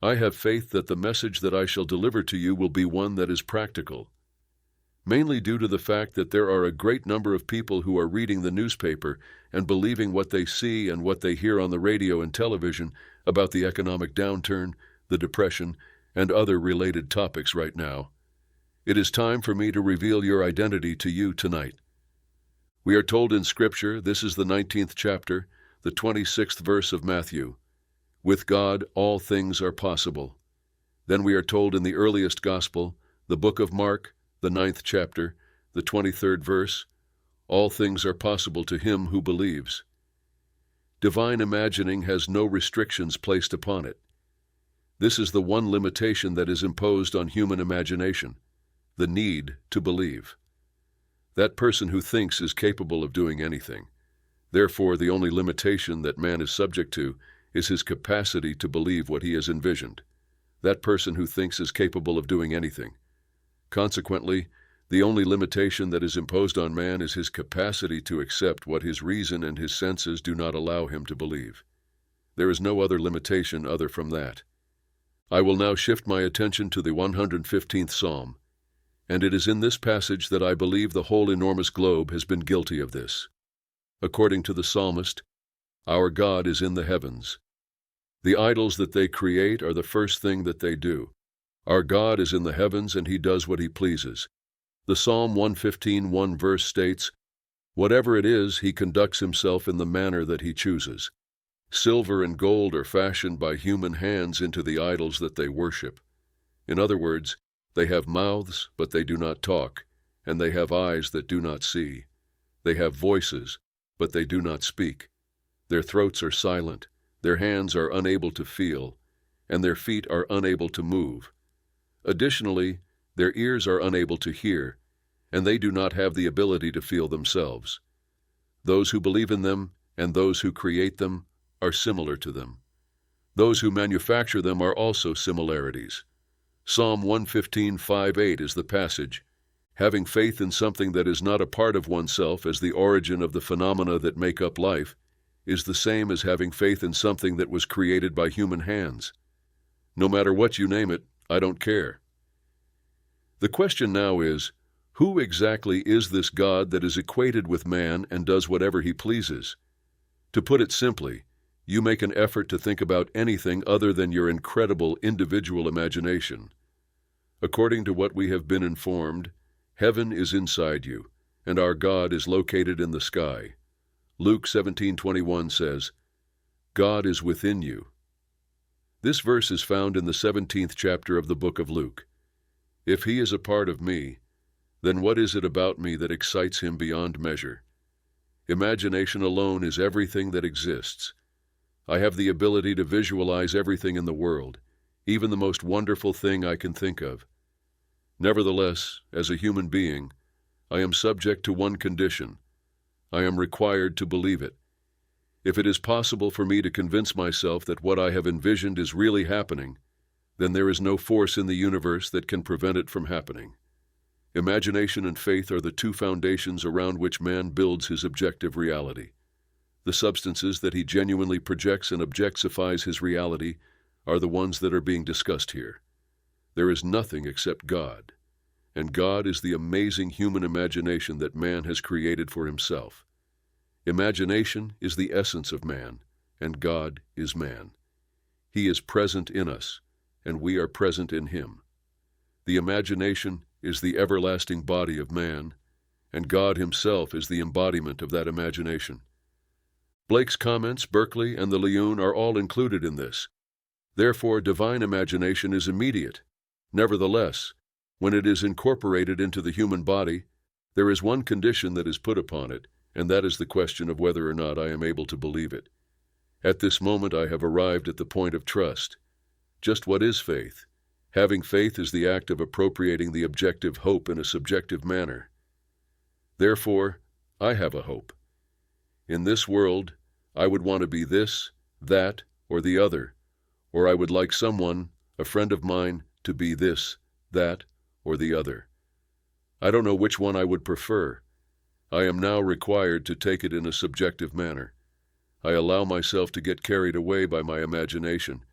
I have faith that the message that I shall deliver to you will be one that is practical, mainly due to the fact that there are a great number of people who are reading the newspaper and believing what they see and what they hear on the radio and television about the economic downturn, the depression, and other related topics right now. It is time for me to reveal your identity to you tonight. We are told in Scripture, this is the 19th chapter, the 26th verse of Matthew, "With God all things are possible." Then we are told in the earliest Gospel, the book of Mark, the 9th chapter, the 23rd verse, "All things are possible to him who believes." Divine imagining has no restrictions placed upon it. This is the one limitation that is imposed on human imagination, the need to believe. That person who thinks is capable of doing anything. Therefore, the only limitation that man is subject to is his capacity to believe what he has envisioned. That person who thinks is capable of doing anything. Consequently, the only limitation that is imposed on man is his capacity to accept what his reason and his senses do not allow him to believe. There is no other limitation other from that. I will now shift my attention to the 115th Psalm, and it is in this passage that I believe the whole enormous globe has been guilty of this. According to the psalmist, our God is in the heavens. The idols that they create are the first thing that they do. Our God is in the heavens, and he does what he pleases. The Psalm 115:1 verse states, "Whatever it is, he conducts himself in the manner that he chooses. Silver and gold are fashioned by human hands into the idols that they worship." In other words, they have mouths, but they do not talk, and they have eyes that do not see. They have voices, but they do not speak. Their throats are silent, their hands are unable to feel, and their feet are unable to move. Additionally, their ears are unable to hear, and they do not have the ability to feel themselves. Those who believe in them and those who create them are similar to them. Those who manufacture them are also similarities. Psalm 115:5-8 is the passage. Having faith in something that is not a part of oneself as the origin of the phenomena that make up life is the same as having faith in something that was created by human hands. No matter what you name it, I don't care. The question now is, who exactly is this God that is equated with man and does whatever he pleases? To put it simply, you make an effort to think about anything other than your incredible individual imagination. According to what we have been informed, heaven is inside you, and our God is located in the sky. Luke 17:21 says, "God is within you." This verse is found in the 17th chapter of the book of Luke. If he is a part of me, then what is it about me that excites him beyond measure? Imagination alone is everything that exists. I have the ability to visualize everything in the world, even the most wonderful thing I can think of. Nevertheless, as a human being, I am subject to one condition. I am required to believe it. If it is possible for me to convince myself that what I have envisioned is really happening, then there is no force in the universe that can prevent it from happening. Imagination and faith are the two foundations around which man builds his objective reality. The substances that he genuinely projects and objectifies his reality are the ones that are being discussed here. There is nothing except God, and God is the amazing human imagination that man has created for himself. Imagination is the essence of man, and God is man. He is present in us, and we are present in him. The imagination is the everlasting body of man, and God himself is the embodiment of that imagination. Blake's comments, Berkeley, and the Leone are all included in this. Therefore, divine imagination is immediate. Nevertheless, when it is incorporated into the human body, there is one condition that is put upon it, and that is the question of whether or not I am able to believe it. At this moment I have arrived at the point of trust. Just what is faith? Having faith is the act of appropriating the objective hope in a subjective manner. Therefore, I have a hope. In this world, I would want to be this, that, or the other, or I would like someone, a friend of mine, to be this, that, or the other. I don't know which one I would prefer. I am now required to take it in a subjective manner. I allow myself to get carried away by my imagination,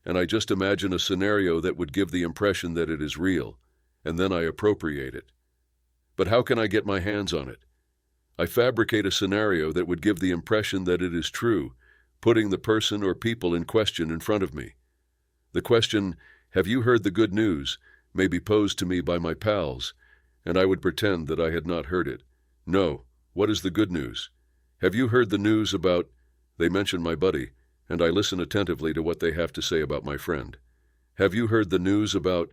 and I just imagine a scenario that would give the impression that it is real, and then I appropriate it. But how can I get my hands on it? I fabricate a scenario that would give the impression that it is true, putting the person or people in question in front of me. The question, "Have you heard the good news?" may be posed to me by my pals, and I would pretend that I had not heard it. "No, what is the good news? Have you heard the news about—" They mention my buddy, and I listen attentively to what they have to say about my friend. "Have you heard the news about—"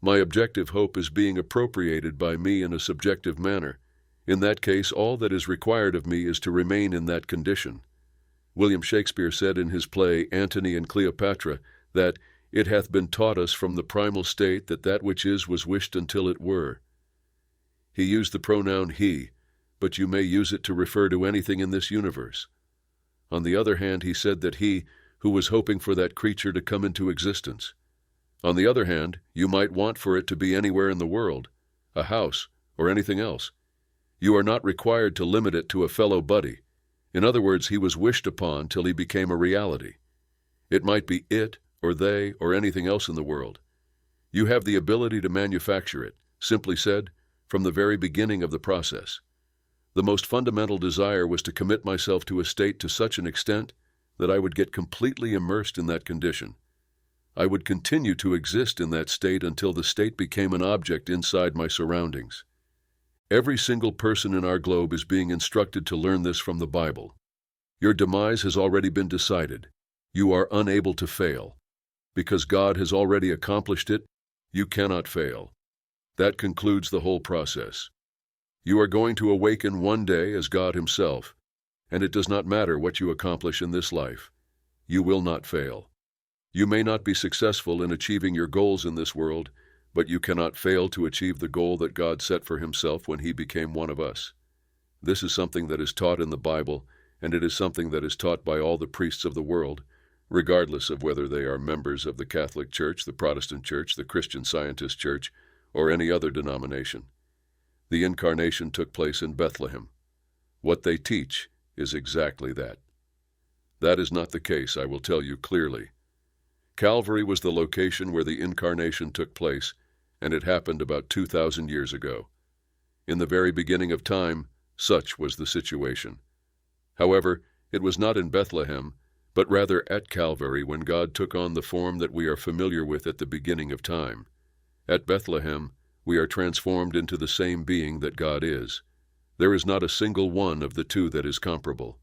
My objective hope is being appropriated by me in a subjective manner. In that case, all that is required of me is to remain in that condition. William Shakespeare said in his play Antony and Cleopatra that it hath been taught us from the primal state that that which is was wished until it were. He used the pronoun he, but you may use it to refer to anything in this universe. On the other hand, he said that he who was hoping for that creature to come into existence. On the other hand, you might want for it to be anywhere in the world, a house, or anything else. You are not required to limit it to a fellow buddy. In other words, he was wished upon till he became a reality. It might be it, or they, or anything else in the world. You have the ability to manufacture it, simply said, from the very beginning of the process. The most fundamental desire was to commit myself to a state to such an extent that I would get completely immersed in that condition. I would continue to exist in that state until the state became an object inside my surroundings. Every single person in our globe is being instructed to learn this from the Bible. Your demise has already been decided. You are unable to fail. Because God has already accomplished it, you cannot fail. That concludes the whole process. You are going to awaken one day as God Himself, and it does not matter what you accomplish in this life. You will not fail. You may not be successful in achieving your goals in this world, but you cannot fail to achieve the goal that God set for Himself when He became one of us. This is something that is taught in the Bible, and it is something that is taught by all the priests of the world, regardless of whether they are members of the Catholic Church, the Protestant Church, the Christian Scientist Church, or any other denomination. The incarnation took place in Bethlehem. What they teach is exactly that. That is not the case, I will tell you clearly. Calvary was the location where the incarnation took place, and it happened about 2,000 years ago. In the very beginning of time, such was the situation. However, it was not in Bethlehem, but rather at Calvary when God took on the form that we are familiar with at the beginning of time. At Bethlehem, we are transformed into the same being that God is. There is not a single one of the two that is comparable.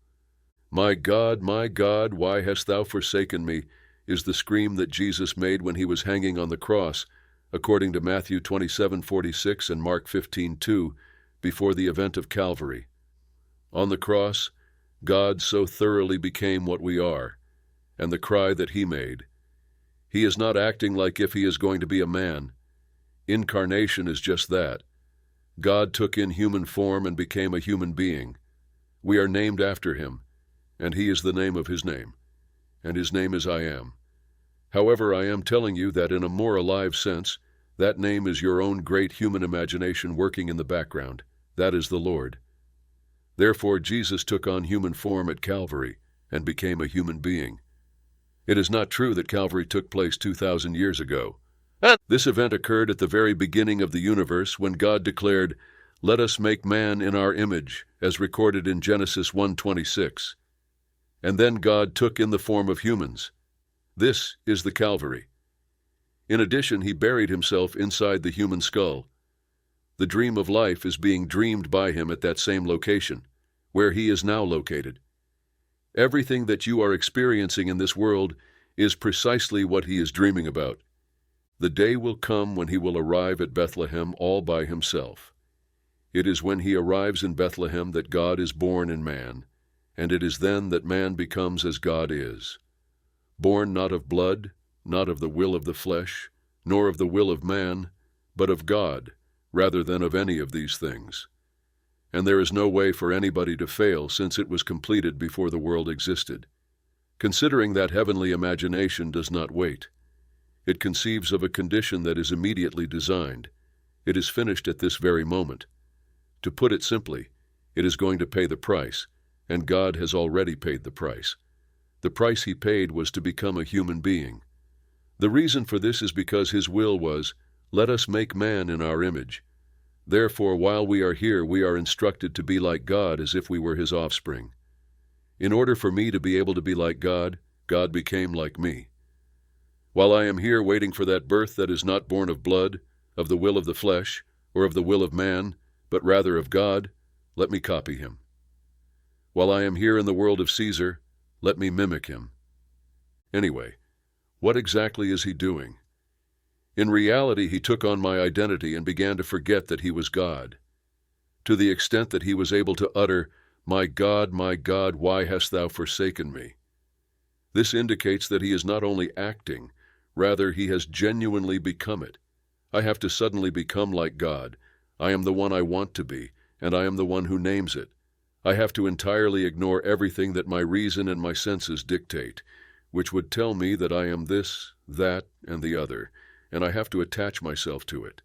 My God, why hast thou forsaken me?" is the scream that Jesus made when He was hanging on the cross, according to Matthew 27:46 and Mark 15:2, before the event of Calvary. On the cross, God so thoroughly became what we are, and the cry that He made. He is not acting like if He is going to be a man. Incarnation is just that. God took in human form and became a human being. We are named after Him, and He is the name of His name, and His name is I Am. However, I am telling you that in a more alive sense, that name is your own great human imagination working in the background. That is the Lord. Therefore, Jesus took on human form at Calvary and became a human being. It is not true that Calvary took place 2,000 years ago. This event occurred at the very beginning of the universe when God declared, "Let us make man in our image," as recorded in Genesis 1:26. And then God took in the form of humans. This is the Calvary. In addition, He buried Himself inside the human skull. The dream of life is being dreamed by Him at that same location, where He is now located. Everything that you are experiencing in this world is precisely what He is dreaming about. The day will come when He will arrive at Bethlehem all by Himself. It is when He arrives in Bethlehem that God is born in man, and it is then that man becomes as God is. Born not of blood, not of the will of the flesh, nor of the will of man, but of God, rather than of any of these things. And there is no way for anybody to fail, since it was completed before the world existed. Considering that heavenly imagination does not wait. It conceives of a condition that is immediately designed. It is finished at this very moment. To put it simply, it is going to pay the price, and God has already paid the price. The price He paid was to become a human being. The reason for this is because his will was, "Let us make man in our image." Therefore, while we are here, we are instructed to be like God as if we were his offspring. In order for me to be able to be like God, God became like me. While I am here waiting for that birth that is not born of blood, of the will of the flesh, or of the will of man, but rather of God, let me copy him. While I am here in the world of Caesar, let me mimic him. Anyway, what exactly is he doing? In reality, he took on my identity and began to forget that he was God, to the extent that he was able to utter, my God, why hast thou forsaken me?" This indicates that he is not only acting, rather he has genuinely become it. I have to suddenly become like God. I am the one I want to be, and I am the one who names it. I have to entirely ignore everything that my reason and my senses dictate, which would tell me that I am this, that, and the other, and I have to attach myself to it.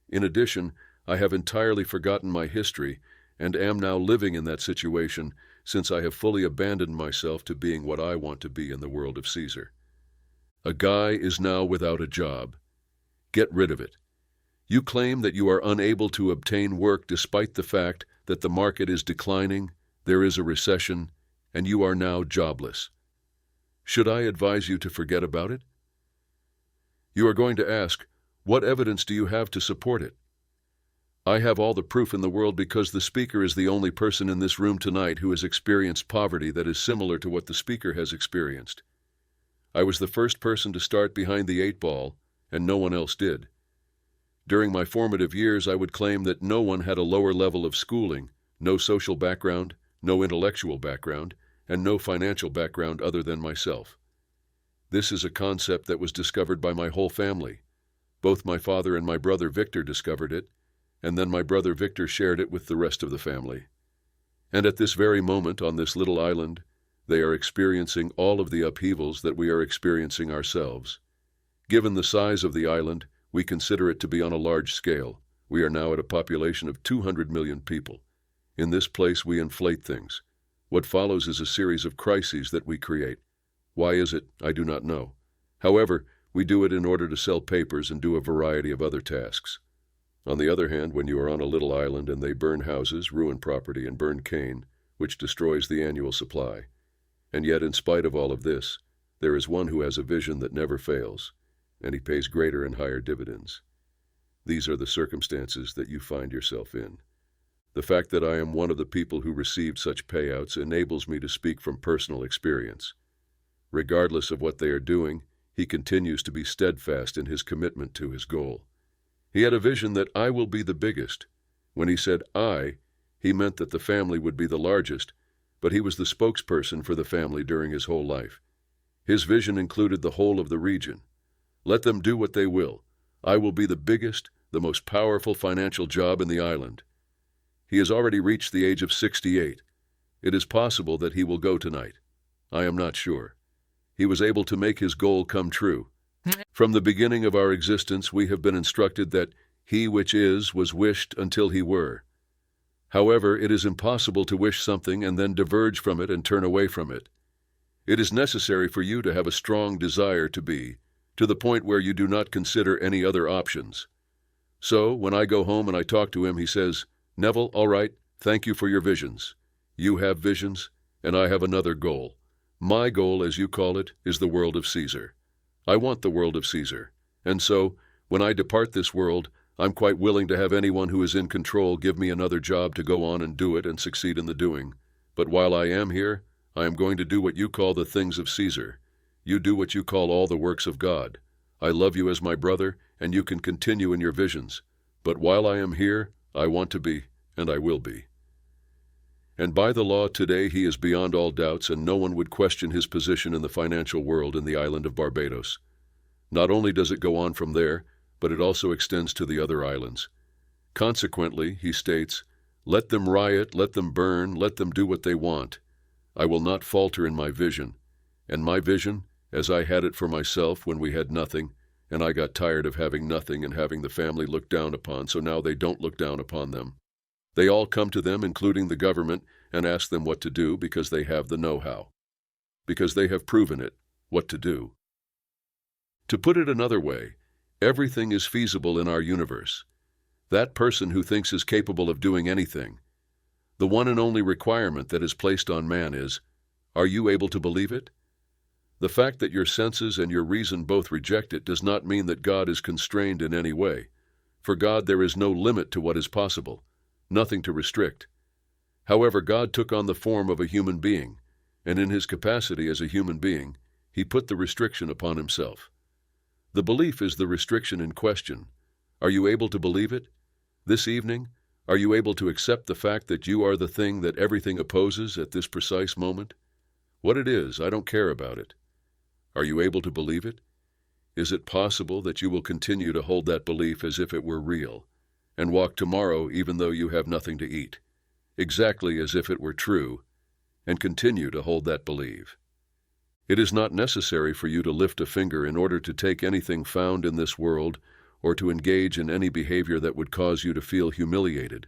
In addition, I have entirely forgotten my history and am now living in that situation since I have fully abandoned myself to being what I want to be in the world of Caesar. A guy is now without a job. Get rid of it. You claim that you are unable to obtain work despite the fact that the market is declining, there is a recession, and you are now jobless. Should I advise you to forget about it? You are going to ask, what evidence do you have to support it? I have all the proof in the world because the speaker is the only person in this room tonight who has experienced poverty that is similar to what the speaker has experienced. I was the first person to start behind the 8-ball, and no one else did. During my formative years, I would claim that no one had a lower level of schooling, no social background, no intellectual background, and no financial background other than myself. This is a concept that was discovered by my whole family. Both my father and my brother Victor discovered it, and then my brother Victor shared it with the rest of the family. And at this very moment, on this little island, they are experiencing all of the upheavals that we are experiencing ourselves. Given the size of the island, we consider it to be on a large scale. We are now at a population of 200 million people. In this place, we inflate things. What follows is a series of crises that we create. Why is it? I do not know. However, we do it in order to sell papers and do a variety of other tasks. On the other hand, when you are on a little island and they burn houses, ruin property, and burn cane, which destroys the annual supply. And yet, in spite of all of this, there is one who has a vision that never fails, and he pays greater and higher dividends. These are the circumstances that you find yourself in. The fact that I am one of the people who received such payouts enables me to speak from personal experience. Regardless of what they are doing, he continues to be steadfast in his commitment to his goal. He had a vision that I will be the biggest. When he said I, he meant that the family would be the largest, but he was the spokesperson for the family during his whole life. His vision included the whole of the region. Let them do what they will. I will be the biggest, the most powerful financial job in the island. He has already reached the age of 68. It is possible that he will go tonight. I am not sure. He was able to make his goal come true. From the beginning of our existence, we have been instructed that he which is was wished until he were. However, it is impossible to wish something and then diverge from it and turn away from it. It is necessary for you to have a strong desire to be, to the point where you do not consider any other options. So, when I go home and I talk to him, he says, "Neville, all right, thank you for your visions. You have visions, and I have another goal. My goal, as you call it, is the world of Caesar. I want the world of Caesar, and so, when I depart this world, I'm quite willing to have anyone who is in control give me another job to go on and do it and succeed in the doing. But while I am here, I am going to do what you call the things of Caesar. You do what you call all the works of God. I love you as my brother, and you can continue in your visions. But while I am here, I want to be, and I will be." And by the law today he is beyond all doubts, and no one would question his position in the financial world in the island of Barbados. Not only does it go on from there, but it also extends to the other islands. Consequently, he states, "Let them riot, let them burn, let them do what they want. I will not falter in my vision. And my vision, as I had it for myself when we had nothing, and I got tired of having nothing and having the family looked down upon, so now they don't look down upon them. They all come to them, including the government, and ask them what to do because they have the know-how. Because they have proven it, what to do. To put it another way, everything is feasible in our universe. That person who thinks is capable of doing anything. The one and only requirement that is placed on man is, are you able to believe it? The fact that your senses and your reason both reject it does not mean that God is constrained in any way. For God there is no limit to what is possible, nothing to restrict. However, God took on the form of a human being, and in his capacity as a human being, he put the restriction upon himself. The belief is the restriction in question. Are you able to believe it? This evening, are you able to accept the fact that you are the thing that everything opposes at this precise moment? What it is, I don't care about it. Are you able to believe it? Is it possible that you will continue to hold that belief as if it were real, and walk tomorrow even though you have nothing to eat, exactly as if it were true, and continue to hold that belief? It is not necessary for you to lift a finger in order to take anything found in this world or to engage in any behavior that would cause you to feel humiliated.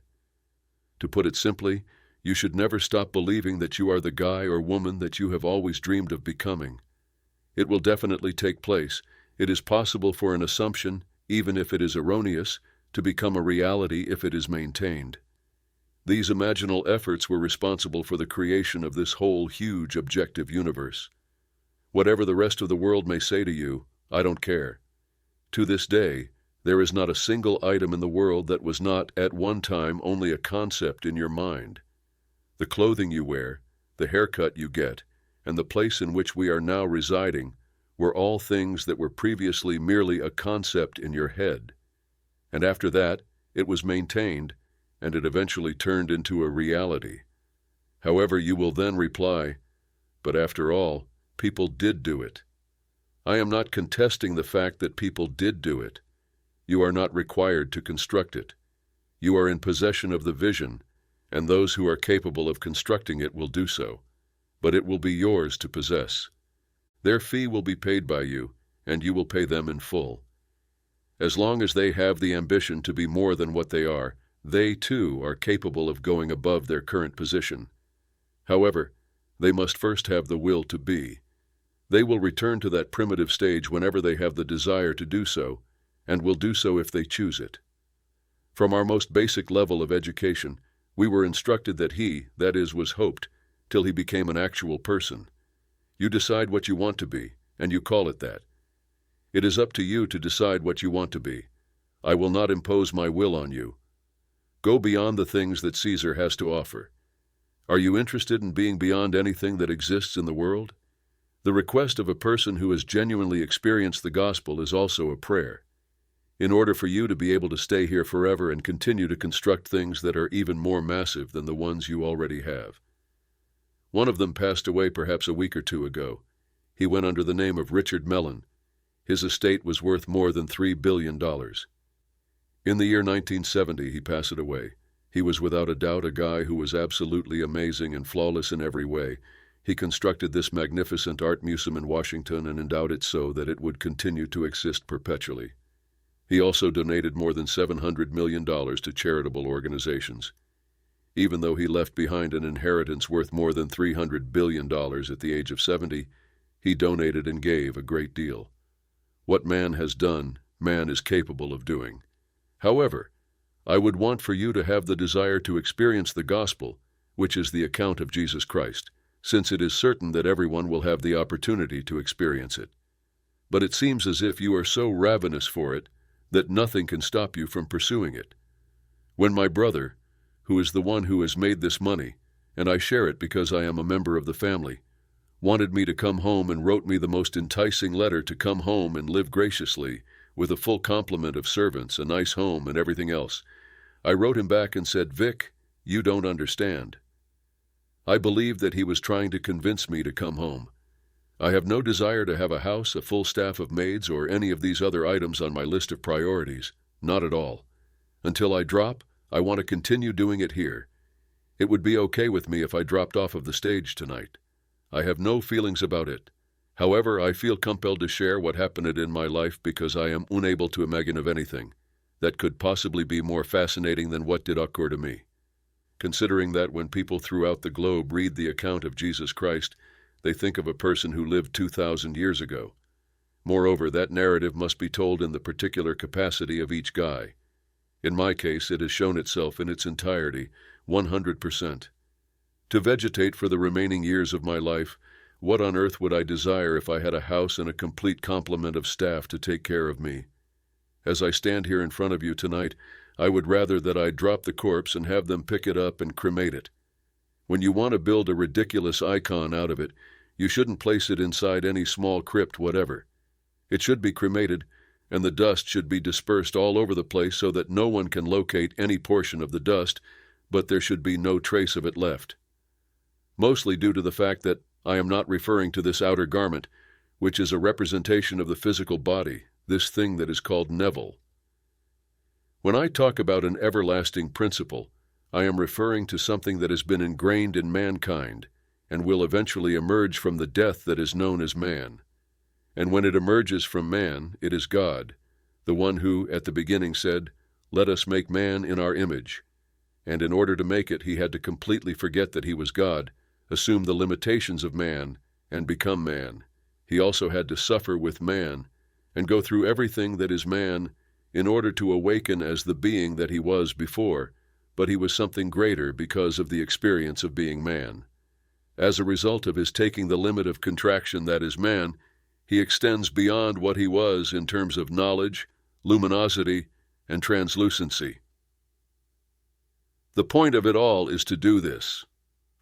To put it simply, you should never stop believing that you are the guy or woman that you have always dreamed of becoming. It will definitely take place. It is possible for an assumption, even if it is erroneous, to become a reality if it is maintained. These imaginal efforts were responsible for the creation of this whole huge objective universe. Whatever the rest of the world may say to you, I don't care. To this day, there is not a single item in the world that was not at one time only a concept in your mind. The clothing you wear, the haircut you get, and the place in which we are now residing were all things that were previously merely a concept in your head. And after that, it was maintained, and it eventually turned into a reality. However, you will then reply, but after all, people did do it. I am not contesting the fact that people did do it. You are not required to construct it. You are in possession of the vision, and those who are capable of constructing it will do so, but it will be yours to possess. Their fee will be paid by you, and you will pay them in full. As long as they have the ambition to be more than what they are, they too are capable of going above their current position. However, they must first have the will to be. They will return to that primitive stage whenever they have the desire to do so, and will do so if they choose it. From our most basic level of education, we were instructed that he, that is, was hoped, till he became an actual person. You decide what you want to be, and you call it that. It is up to you to decide what you want to be. I will not impose my will on you. Go beyond the things that Caesar has to offer. Are you interested in being beyond anything that exists in the world? The request of a person who has genuinely experienced the gospel is also a prayer. In order for you to be able to stay here forever and continue to construct things that are even more massive than the ones you already have. One of them passed away perhaps a week or two ago. He went under the name of Richard Mellon. His estate was worth more than $3 billion. In the year 1970, he passed away. He was without a doubt a guy who was absolutely amazing and flawless in every way. He constructed this magnificent art museum in Washington and endowed it so that it would continue to exist perpetually. He also donated more than $700 million to charitable organizations. Even though he left behind an inheritance worth more than $300 billion at the age of 70, he donated and gave a great deal. What man has done, man is capable of doing. However, I would want for you to have the desire to experience the gospel, which is the account of Jesus Christ, since it is certain that everyone will have the opportunity to experience it. But it seems as if you are so ravenous for it that nothing can stop you from pursuing it. When my brother, who is the one who has made this money, and I share it because I am a member of the family, wanted me to come home and wrote me the most enticing letter to come home and live graciously, with a full complement of servants, a nice home, and everything else, I wrote him back and said, Vic, you don't understand. I believed that he was trying to convince me to come home. I have no desire to have a house, a full staff of maids, or any of these other items on my list of priorities. Not at all. Until I drop, I want to continue doing it here. It would be okay with me if I dropped off of the stage tonight. I have no feelings about it. However, I feel compelled to share what happened in my life because I am unable to imagine of anything that could possibly be more fascinating than what did occur to me. Considering that when people throughout the globe read the account of Jesus Christ, they think of a person who lived 2,000 years ago. Moreover, that narrative must be told in the particular capacity of each guy. In my case, it has shown itself in its entirety, 100%. To vegetate for the remaining years of my life, what on earth would I desire if I had a house and a complete complement of staff to take care of me? As I stand here in front of you tonight, I would rather that I drop the corpse and have them pick it up and cremate it. When you want to build a ridiculous icon out of it, you shouldn't place it inside any small crypt whatever. It should be cremated, and the dust should be dispersed all over the place so that no one can locate any portion of the dust, but there should be no trace of it left. Mostly due to the fact that I am not referring to this outer garment, which is a representation of the physical body, this thing that is called Neville. When I talk about an everlasting principle, I am referring to something that has been ingrained in mankind and will eventually emerge from the death that is known as man. And when it emerges from man, it is God, the one who, at the beginning, said, "Let us make man in our image." And in order to make it, he had to completely forget that he was God, assume the limitations of man, and become man. He also had to suffer with man and go through everything that is man in order to awaken as the being that he was before, but he was something greater because of the experience of being man. As a result of his taking the limit of contraction that is man, he extends beyond what he was in terms of knowledge, luminosity, and translucency. The point of it all is to do this.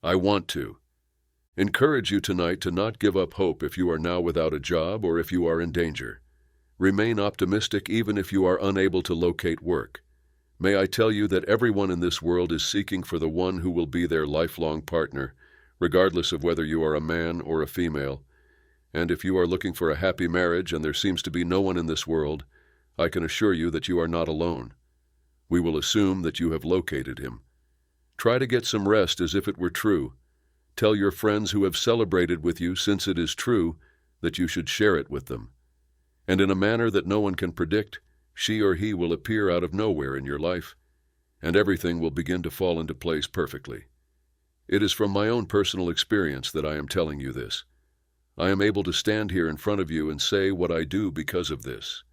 I want to encourage you tonight to not give up hope if you are now without a job or if you are in danger. Remain optimistic even if you are unable to locate work. May I tell you that everyone in this world is seeking for the one who will be their lifelong partner, regardless of whether you are a man or a female. And if you are looking for a happy marriage and there seems to be no one in this world, I can assure you that you are not alone. We will assume that you have located him. Try to get some rest as if it were true. Tell your friends who have celebrated with you, since it is true, that you should share it with them. And in a manner that no one can predict, she or he will appear out of nowhere in your life, and everything will begin to fall into place perfectly. It is from my own personal experience that I am telling you this. I am able to stand here in front of you and say what I do because of this.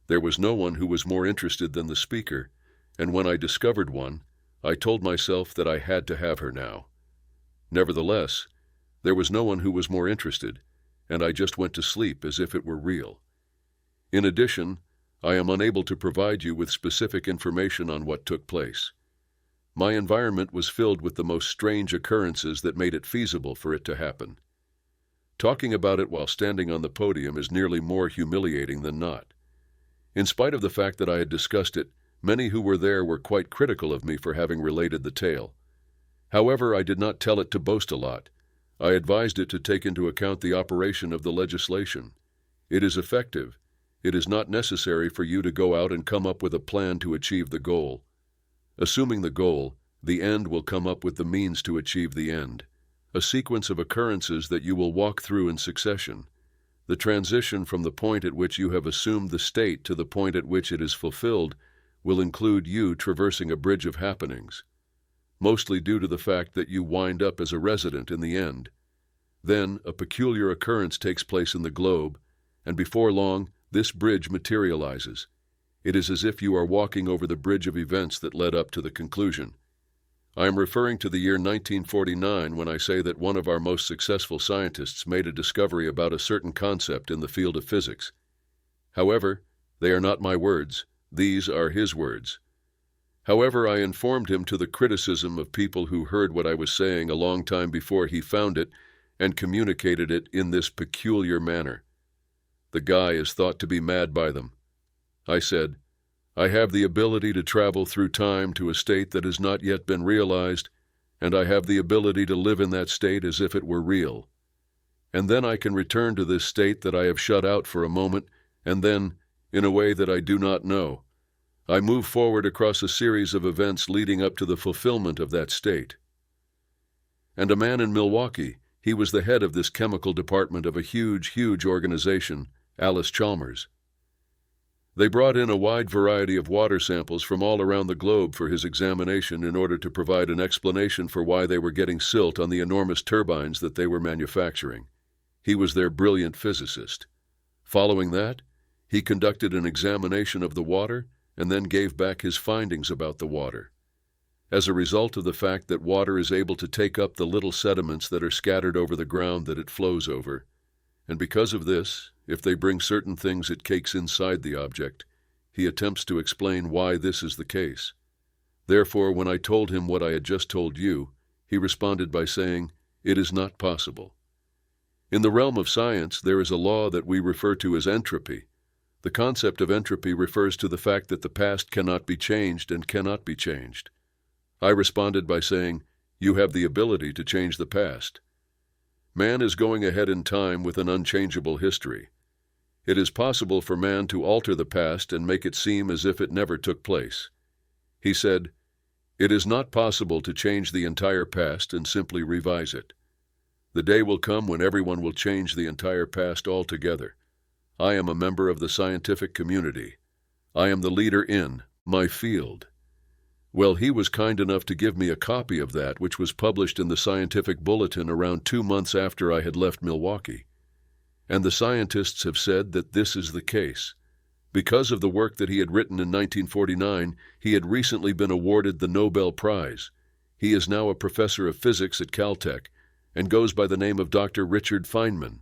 There was no one who was more interested than the speaker, and when I discovered one, I told myself that I had to have her now. Nevertheless, there was no one who was more interested, and I just went to sleep as if it were real. In addition, I am unable to provide you with specific information on what took place. My environment was filled with the most strange occurrences that made it feasible for it to happen. Talking about it while standing on the podium is nearly more humiliating than not. In spite of the fact that I had discussed it, many who were there were quite critical of me for having related the tale. However, I did not tell it to boast a lot. I advised it to take into account the operation of the legislation. It is effective. It is not necessary for you to go out and come up with a plan to achieve the goal. Assuming the goal, the end will come up with the means to achieve the end, a sequence of occurrences that you will walk through in succession. The transition from the point at which you have assumed the state to the point at which it is fulfilled will include you traversing a bridge of happenings, mostly due to the fact that you wind up as a resident in the end. Then a peculiar occurrence takes place in the globe, and before long, this bridge materializes. It is as if you are walking over the bridge of events that led up to the conclusion. I am referring to the year 1949 when I say that one of our most successful scientists made a discovery about a certain concept in the field of physics. However, they are not my words. These are his words. However, I informed him to the criticism of people who heard what I was saying a long time before he found it and communicated it in this peculiar manner. The guy is thought to be mad by them. I said, I have the ability to travel through time to a state that has not yet been realized, and I have the ability to live in that state as if it were real. And then I can return to this state that I have shut out for a moment, and then, in a way that I do not know, I move forward across a series of events leading up to the fulfillment of that state. And a man in Milwaukee, he was the head of this chemical department of a huge organization, Alice Chalmers. They brought in a wide variety of water samples from all around the globe for his examination in order to provide an explanation for why they were getting silt on the enormous turbines that they were manufacturing. He was their brilliant physicist. Following that, he conducted an examination of the water and then gave back his findings about the water. As a result of the fact that water is able to take up the little sediments that are scattered over the ground that it flows over, and because of this, if they bring certain things it cakes inside the object, he attempts to explain why this is the case. Therefore, when I told him what I had just told you, he responded by saying, "It is not possible." In the realm of science, there is a law that we refer to as entropy. The concept of entropy refers to the fact that the past cannot be changed and cannot be changed. I responded by saying, "You have the ability to change the past." Man is going ahead in time with an unchangeable history. It is possible for man to alter the past and make it seem as if it never took place. He said, "It is not possible to change the entire past and simply revise it. The day will come when everyone will change the entire past altogether. I am a member of the scientific community. I am the leader in my field." Well, he was kind enough to give me a copy of that, which was published in the Scientific Bulletin around 2 months after I had left Milwaukee. And the scientists have said that this is the case. Because of the work that he had written in 1949, he had recently been awarded the Nobel Prize. He is now a professor of physics at Caltech and goes by the name of Dr. Richard Feynman.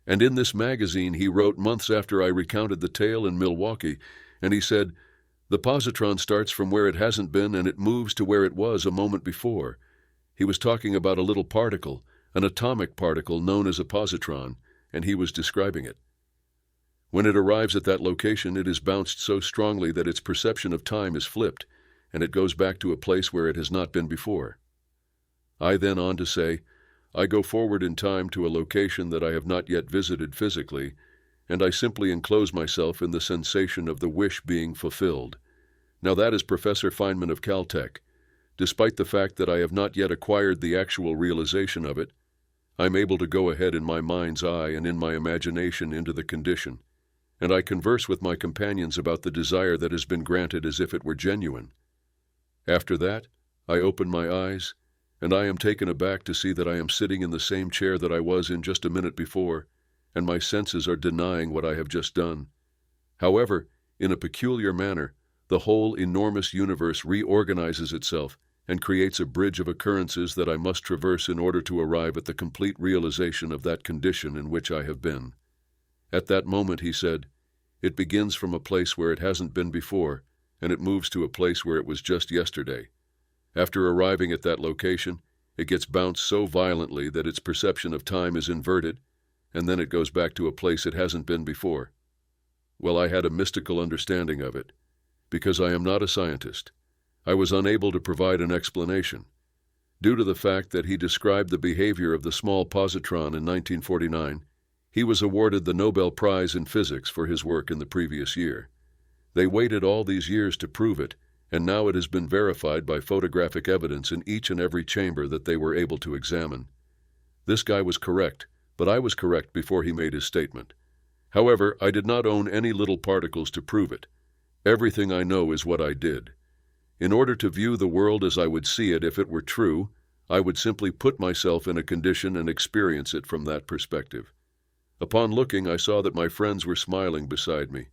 And in this magazine he wrote months after I recounted the tale in Milwaukee, and he said, "The positron starts from where it hasn't been and it moves to where it was a moment before." He was talking about a little particle, an atomic particle known as a positron, and he was describing it. When it arrives at that location, it is bounced so strongly that its perception of time is flipped, and it goes back to a place where it has not been before. I then on to say, I go forward in time to a location that I have not yet visited physically, and I simply enclose myself in the sensation of the wish being fulfilled. Now that is Professor Feynman of Caltech. Despite the fact that I have not yet acquired the actual realization of it, I'm able to go ahead in my mind's eye and in my imagination into the condition, and I converse with my companions about the desire that has been granted as if it were genuine. After that, I open my eyes, and I am taken aback to see that I am sitting in the same chair that I was in just a minute before, and my senses are denying what I have just done. However, in a peculiar manner, the whole enormous universe reorganizes itself and creates a bridge of occurrences that I must traverse in order to arrive at the complete realization of that condition in which I have been. At that moment, he said, it begins from a place where it hasn't been before, and it moves to a place where it was just yesterday. After arriving at that location, it gets bounced so violently that its perception of time is inverted, and then it goes back to a place it hasn't been before. Well, I had a mystical understanding of it. Because I am not a scientist, I was unable to provide an explanation. Due to the fact that he described the behavior of the small positron in 1949, he was awarded the Nobel Prize in Physics for his work in the previous year. They waited all these years to prove it, and now it has been verified by photographic evidence in each and every chamber that they were able to examine. This guy was correct, but I was correct before he made his statement. However, I did not own any little particles to prove it. Everything I know is what I did. In order to view the world as I would see it if it were true, I would simply put myself in a condition and experience it from that perspective. Upon looking, I saw that my friends were smiling beside me.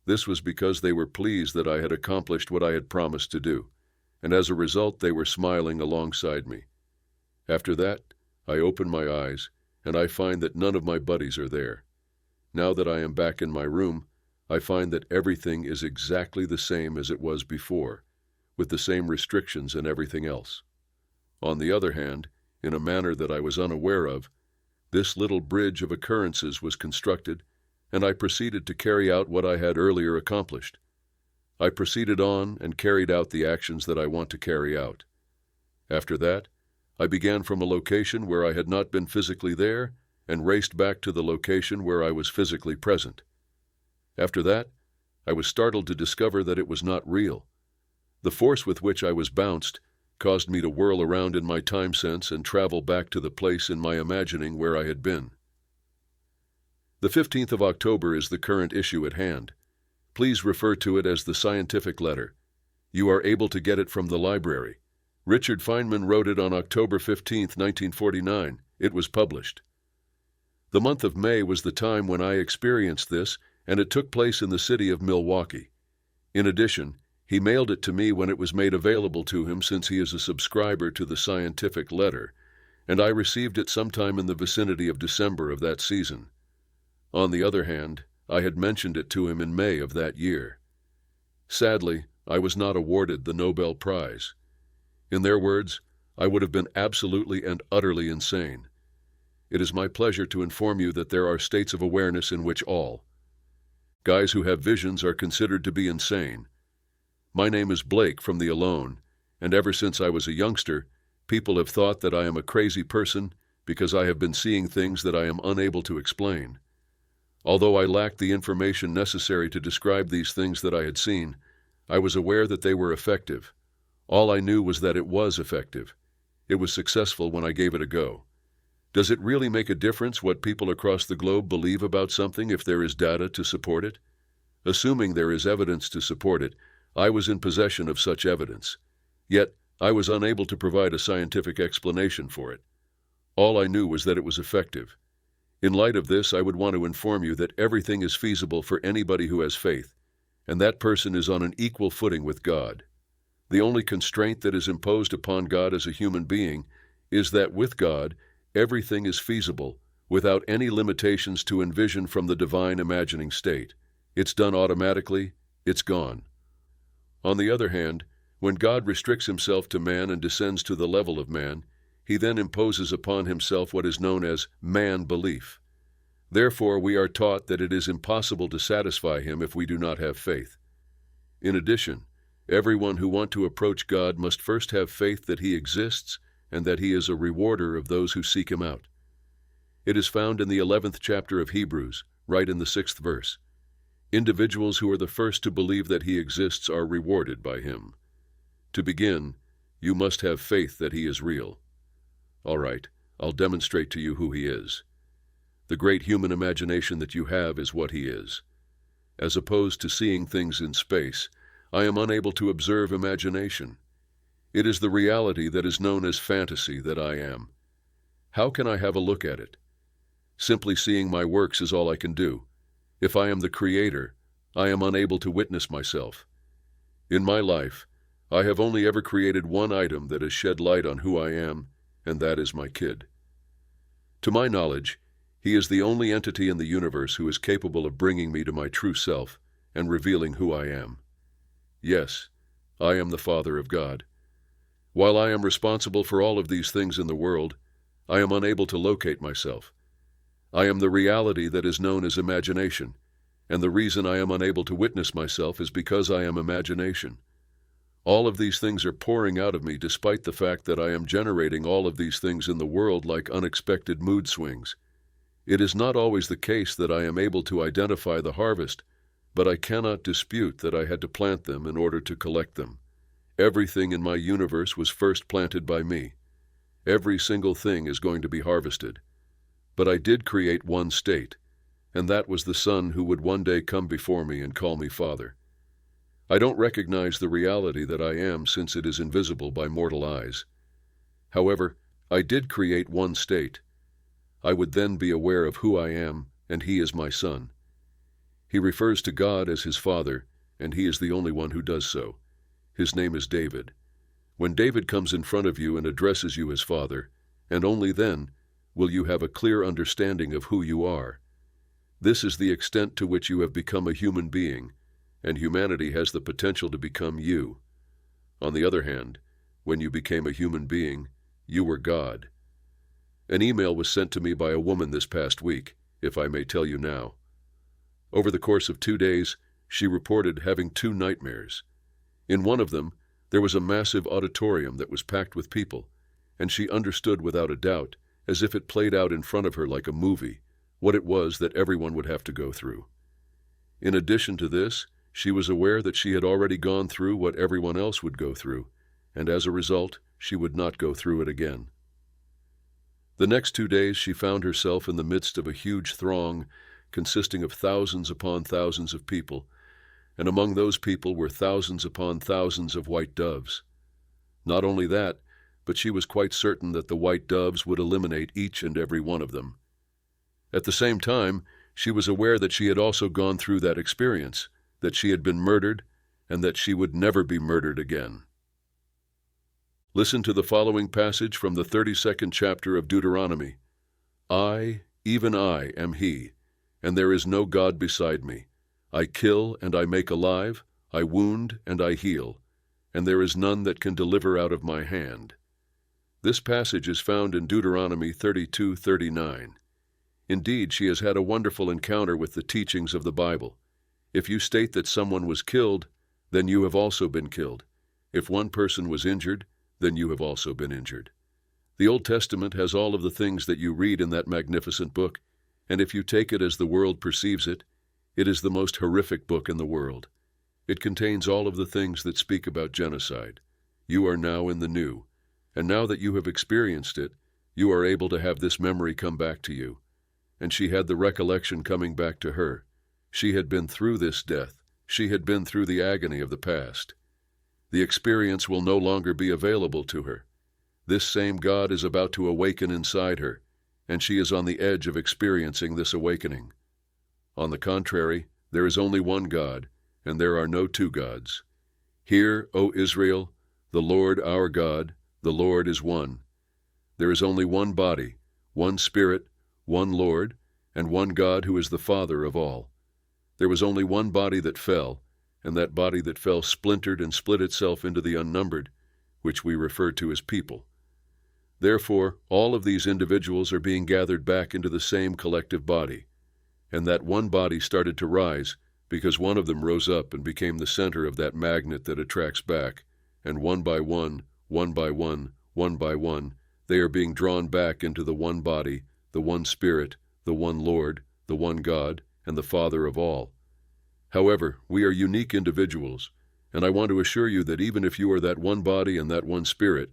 This was because they were pleased that I had accomplished what I had promised to do, and as a result they were smiling alongside me. After that, I open my eyes, and I find that none of my buddies are there. Now that I am back in my room, I find that everything is exactly the same as it was before, with the same restrictions and everything else. On the other hand, in a manner that I was unaware of, this little bridge of occurrences was constructed, and I proceeded to carry out what I had earlier accomplished. I proceeded on and carried out the actions that I want to carry out. After that, I began from a location where I had not been physically there and raced back to the location where I was physically present. After that, I was startled to discover that it was not real. The force with which I was bounced caused me to whirl around in my time sense and travel back to the place in my imagining where I had been. The 15th of October is the current issue at hand. Please refer to it as the scientific letter. You are able to get it from the library. Richard Feynman wrote it on October 15, 1949. It was published. The month of May was the time when I experienced this, and it took place in the city of Milwaukee. In addition, he mailed it to me when it was made available to him, since he is a subscriber to the Scientific Letter, and I received it sometime in the vicinity of December of that season. On the other hand, I had mentioned it to him in May of that year. Sadly, I was not awarded the Nobel Prize. In their words, I would have been absolutely and utterly insane. It is my pleasure to inform you that there are states of awareness in which all guys who have visions are considered to be insane. My name is Blake from the Alone, and ever since I was a youngster, people have thought that I am a crazy person because I have been seeing things that I am unable to explain. Although I lacked the information necessary to describe these things that I had seen, I was aware that they were effective. All I knew was that it was effective. It was successful when I gave it a go. Does it really make a difference what people across the globe believe about something if there is data to support it? Assuming there is evidence to support it, I was in possession of such evidence. Yet, I was unable to provide a scientific explanation for it. All I knew was that it was effective. In light of this, I would want to inform you that everything is feasible for anybody who has faith, and that person is on an equal footing with God. The only constraint that is imposed upon God as a human being is that with God, everything is feasible, without any limitations to envision from the divine imagining state. It's done automatically, it's gone. On the other hand, when God restricts himself to man and descends to the level of man, he then imposes upon himself what is known as man belief. Therefore, we are taught that it is impossible to satisfy him if we do not have faith. In addition, everyone who wants to approach God must first have faith that he exists and that he is a rewarder of those who seek him out. It is found in the 11th chapter of Hebrews, right in the 6th verse. Individuals who are the first to believe that he exists are rewarded by him. To begin, you must have faith that he is real. All right, I'll demonstrate to you who he is. The great human imagination that you have is what he is. As opposed to seeing things in space, I am unable to observe imagination. It is the reality that is known as fantasy that I am. How can I have a look at it? Simply seeing my works is all I can do. If I am the creator, I am unable to witness myself. In my life, I have only ever created one item that has shed light on who I am, and that is my kid. To my knowledge, he is the only entity in the universe who is capable of bringing me to my true self and revealing who I am. Yes, I am the Father of God. While I am responsible for all of these things in the world, I am unable to locate myself. I am the reality that is known as imagination, and the reason I am unable to witness myself is because I am imagination. All of these things are pouring out of me despite the fact that I am generating all of these things in the world like unexpected mood swings. It is not always the case that I am able to identify the harvest, but I cannot dispute that I had to plant them in order to collect them. Everything in my universe was first planted by me. Every single thing is going to be harvested. But I did create one state, and that was the Son who would one day come before me and call me Father. I don't recognize the reality that I am since it is invisible by mortal eyes. However, I did create one state. I would then be aware of who I am, and he is my Son. He refers to God as his Father, and he is the only one who does so. His name is David. When David comes in front of you and addresses you as Father, and only then, will you have a clear understanding of who you are. This is the extent to which you have become a human being, and humanity has the potential to become you. On the other hand, when you became a human being, you were God. An email was sent to me by a woman this past week, if I may tell you now. Over the course of 2 days, she reported having 2 nightmares. In one of them, there was a massive auditorium that was packed with people, and she understood without a doubt, as if it played out in front of her like a movie, what it was that everyone would have to go through. In addition to this, she was aware that she had already gone through what everyone else would go through, and as a result, she would not go through it again. The next 2 days, she found herself in the midst of a huge throng consisting of thousands upon thousands of people, and among those people were thousands upon thousands of white doves. Not only that, but she was quite certain that the white doves would eliminate each and every one of them. At the same time, she was aware that she had also gone through that experience, that she had been murdered, and that she would never be murdered again. Listen to the following passage from the 32nd chapter of Deuteronomy. I, even I, am He, and there is no God beside me. I kill and I make alive, I wound and I heal, and there is none that can deliver out of my hand. This passage is found in Deuteronomy 32:39. Indeed, she has had a wonderful encounter with the teachings of the Bible. If you state that someone was killed, then you have also been killed. If one person was injured, then you have also been injured. The Old Testament has all of the things that you read in that magnificent book, and if you take it as the world perceives it, it is the most horrific book in the world. It contains all of the things that speak about genocide. You are now in the new, and now that you have experienced it, you are able to have this memory come back to you. And she had the recollection coming back to her. She had been through this death. She had been through the agony of the past. The experience will no longer be available to her. This same God is about to awaken inside her, and she is on the edge of experiencing this awakening. On the contrary, there is only one God, and there are no two gods. Hear, O Israel, the Lord our God, the Lord is one. There is only one body, one Spirit, one Lord, and one God who is the Father of all. There was only one body that fell, and that body that fell splintered and split itself into the unnumbered, which we refer to as people. Therefore, all of these individuals are being gathered back into the same collective body, and that one body started to rise because one of them rose up and became the center of that magnet that attracts back, and one by one, one by one, one by one, they are being drawn back into the one body, the one Spirit, the one Lord, the one God, and the Father of all. However, we are unique individuals, and I want to assure you that even if you are that one body and that one Spirit,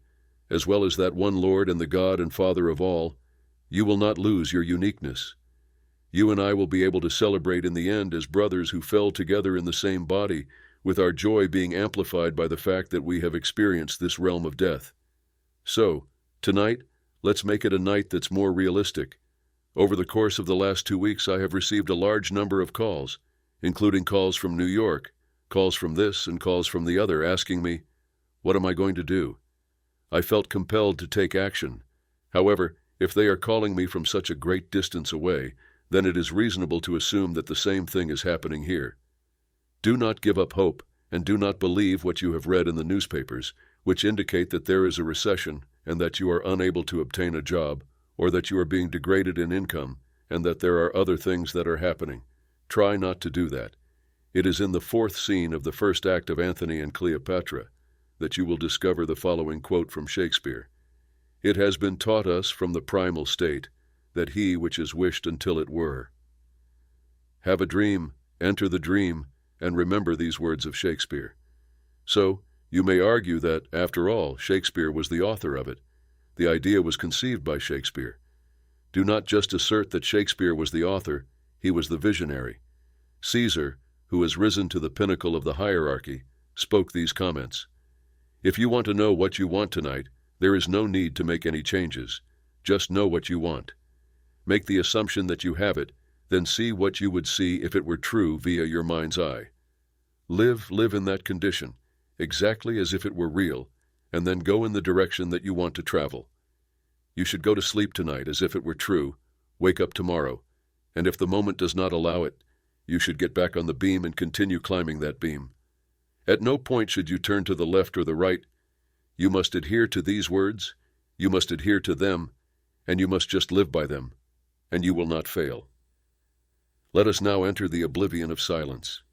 as well as that one Lord and the God and Father of all, you will not lose your uniqueness. You and I will be able to celebrate in the end as brothers who fell together in the same body, with our joy being amplified by the fact that we have experienced this realm of death. So, tonight, let's make it a night that's more realistic. Over the course of the last 2 weeks, I have received a large number of calls, including calls from New York, calls from this and calls from the other, asking me, what am I going to do? I felt compelled to take action. However, if they are calling me from such a great distance away, then it is reasonable to assume that the same thing is happening here. Do not give up hope, and do not believe what you have read in the newspapers, which indicate that there is a recession and that you are unable to obtain a job, or that you are being degraded in income, and that there are other things that are happening. Try not to do that. It is in the 4th scene of the first act of Antony and Cleopatra that you will discover the following quote from Shakespeare. It has been taught us from the primal state that he which is wished until it were. Have a dream, enter the dream, and remember these words of Shakespeare. So, you may argue that, after all, Shakespeare was the author of it. The idea was conceived by Shakespeare. Do not just assert that Shakespeare was the author, he was the visionary. Caesar, who has risen to the pinnacle of the hierarchy, spoke these comments. If you want to know what you want tonight, there is no need to make any changes. Just know what you want. Make the assumption that you have it, then see what you would see if it were true via your mind's eye. Live in that condition, exactly as if it were real, and then go in the direction that you want to travel. You should go to sleep tonight as if it were true, wake up tomorrow, and if the moment does not allow it, you should get back on the beam and continue climbing that beam. At no point should you turn to the left or the right. You must adhere to these words, you must adhere to them, and you must just live by them, and you will not fail. Let us now enter the oblivion of silence.